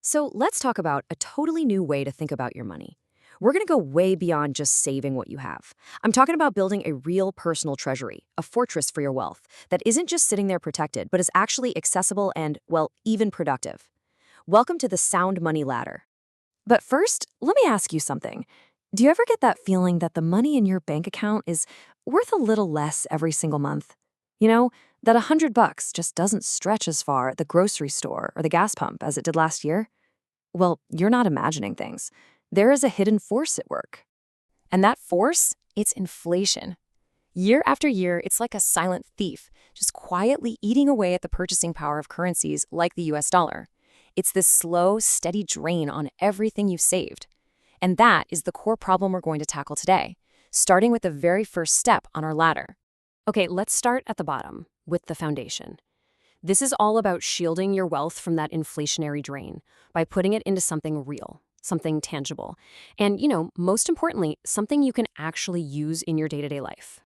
So let's talk about a totally new way to think about your money. We're going to go way beyond just saving what you have. I'm talking about building a real personal treasury, a fortress for your wealth that isn't just sitting there protected, but is actually accessible and, well, even productive. Welcome to the Sound Money Ladder. But first, let me ask you something. Do you ever get that feeling that the money in your bank account is worth a little less every single month? You know, that $100 just doesn't stretch as far at the grocery store or the gas pump as it did last year? Well, you're not imagining things. There is a hidden force at work. And that force, it's inflation. Year after year, it's like a silent thief, just quietly eating away at the purchasing power of currencies like the US dollar. It's this slow, steady drain on everything you've saved. And that is the core problem we're going to tackle today, starting with the very first step on our ladder. Okay, let's start at the bottom, with the foundation. This is all about shielding your wealth from that inflationary drain by putting it into something real, something tangible, and, most importantly, something you can actually use in your day-to-day life.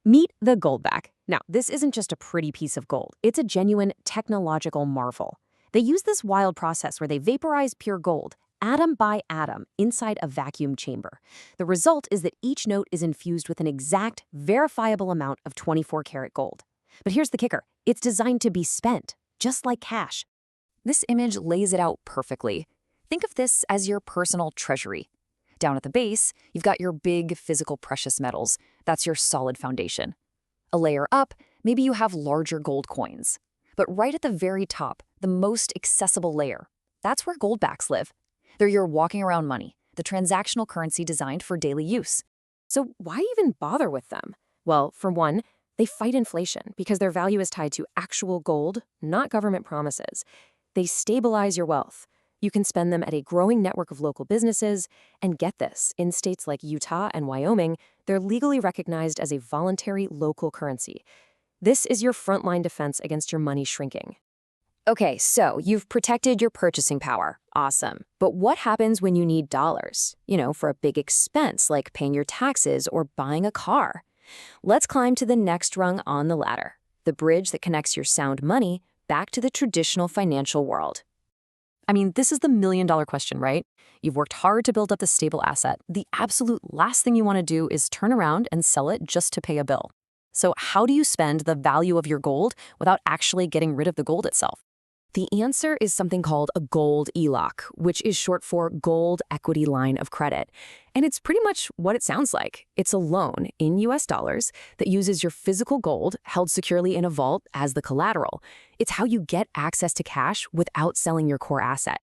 Meet the Goldback. Now, this isn't just a pretty piece of gold. It's a genuine technological marvel. They use this wild process where they vaporize pure gold, atom by atom, inside a vacuum chamber. The result is that each note is infused with an exact, verifiable amount of 24-karat gold. But here's the kicker. It's designed to be spent, just like cash. This image lays it out perfectly. Think of this as your personal treasury. Down at the base, you've got your big physical precious metals. That's your solid foundation. A layer up, maybe you have larger gold coins. But right at the very top, the most accessible layer, that's where goldbacks live. They're your walking around money, the transactional currency designed for daily use. So why even bother with them? Well, for one, they fight inflation because their value is tied to actual gold, not government promises. They stabilize your wealth. You can spend them at a growing network of local businesses, and get this, in states like Utah and Wyoming, they're legally recognized as a voluntary local currency. This is your frontline defense against your money shrinking. Okay, so you've protected your purchasing power. Awesome. But what happens when you need dollars? For a big expense like paying your taxes or buying a car. Let's climb to the next rung on the ladder, the bridge that connects your sound money back to the traditional financial world. I mean, this is the million-dollar question, right? You've worked hard to build up the stable asset. The absolute last thing you want to do is turn around and sell it just to pay a bill. So how do you spend the value of your gold without actually getting rid of the gold itself? The answer is something called a gold ELOC, which is short for Gold Equity Line of Credit. And it's pretty much what it sounds like. It's a loan in US dollars that uses your physical gold held securely in a vault as the collateral. It's how you get access to cash without selling your core asset.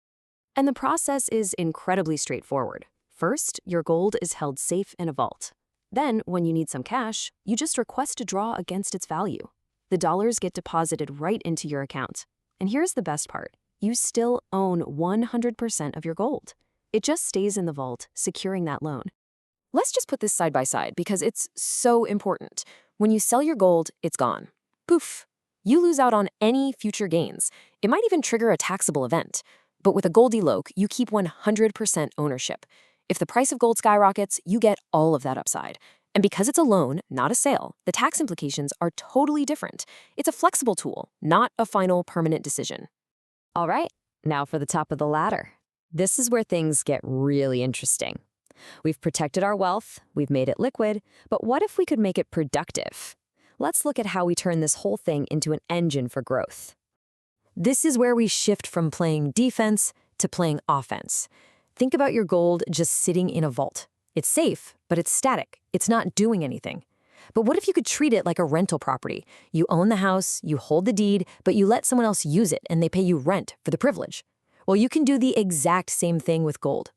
And the process is incredibly straightforward. First, your gold is held safe in a vault. Then, when you need some cash, you just request a draw against its value. The dollars get deposited right into your account. And here's the best part. You still own 100% of your gold. It just stays in the vault, securing that loan. Let's just put this side by side because it's so important. When you sell your gold, it's gone. Poof. You lose out on any future gains. It might even trigger a taxable event. But with a gold ELOC, you keep 100% ownership. If the price of gold skyrockets, you get all of that upside. And because it's a loan, not a sale, the tax implications are totally different. It's a flexible tool, not a final permanent decision. All right, now for the top of the ladder. This is where things get really interesting. We've protected our wealth, we've made it liquid, but what if we could make it productive? Let's look at how we turn this whole thing into an engine for growth. This is where we shift from playing defense to playing offense. Think about your gold just sitting in a vault. It's safe, but it's static. It's not doing anything. But what if you could treat it like a rental property? You own the house, you hold the deed, but you let someone else use it and they pay you rent for the privilege. Well, you can do the exact same thing with gold.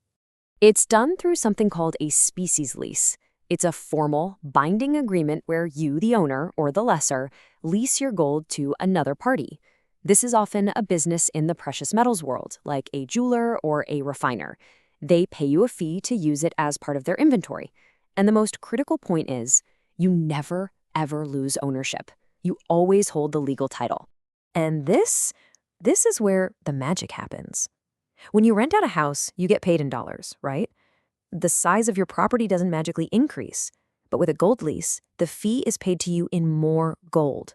It's done through something called a species lease. It's a formal, binding agreement where you, the owner or the lessor, lease your gold to another party. This is often a business in the precious metals world, like a jeweler or a refiner. They pay you a fee to use it as part of their inventory. And the most critical point is, you never, ever lose ownership. You always hold the legal title. And this is where the magic happens. When you rent out a house, you get paid in dollars, right? The size of your property doesn't magically increase. But with a gold lease, the fee is paid to you in more gold.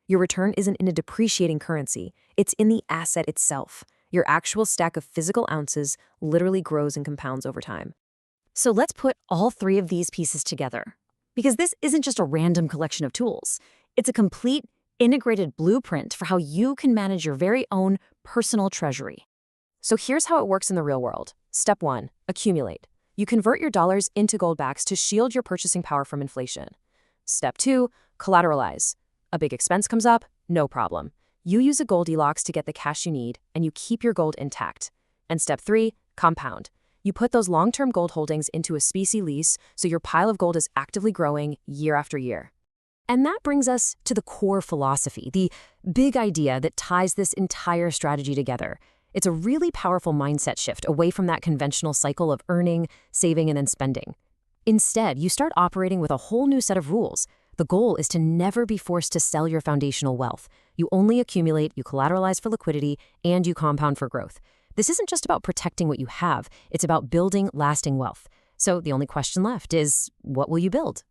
Your return isn't in a depreciating currency. It's in the asset itself. Your actual stack of physical ounces literally grows and compounds over time. So let's put all three of these pieces together. Because this isn't just a random collection of tools. It's a complete, integrated blueprint for how you can manage your very own personal treasury. So here's how it works in the real world. Step 1, accumulate. You convert your dollars into goldbacks to shield your purchasing power from inflation. Step 2, collateralize. A big expense comes up, no problem. You use a Goldilocks to get the cash you need, and you keep your gold intact. And step 3, compound. You put those long-term gold holdings into a specie lease so your pile of gold is actively growing year after year. And that brings us to the core philosophy, the big idea that ties this entire strategy together. It's a really powerful mindset shift away from that conventional cycle of earning, saving, and then spending. Instead, you start operating with a whole new set of rules. The goal is to never be forced to sell your foundational wealth. You only accumulate, you collateralize for liquidity, and you compound for growth. This isn't just about protecting what you have, it's about building lasting wealth. So the only question left is, what will you build?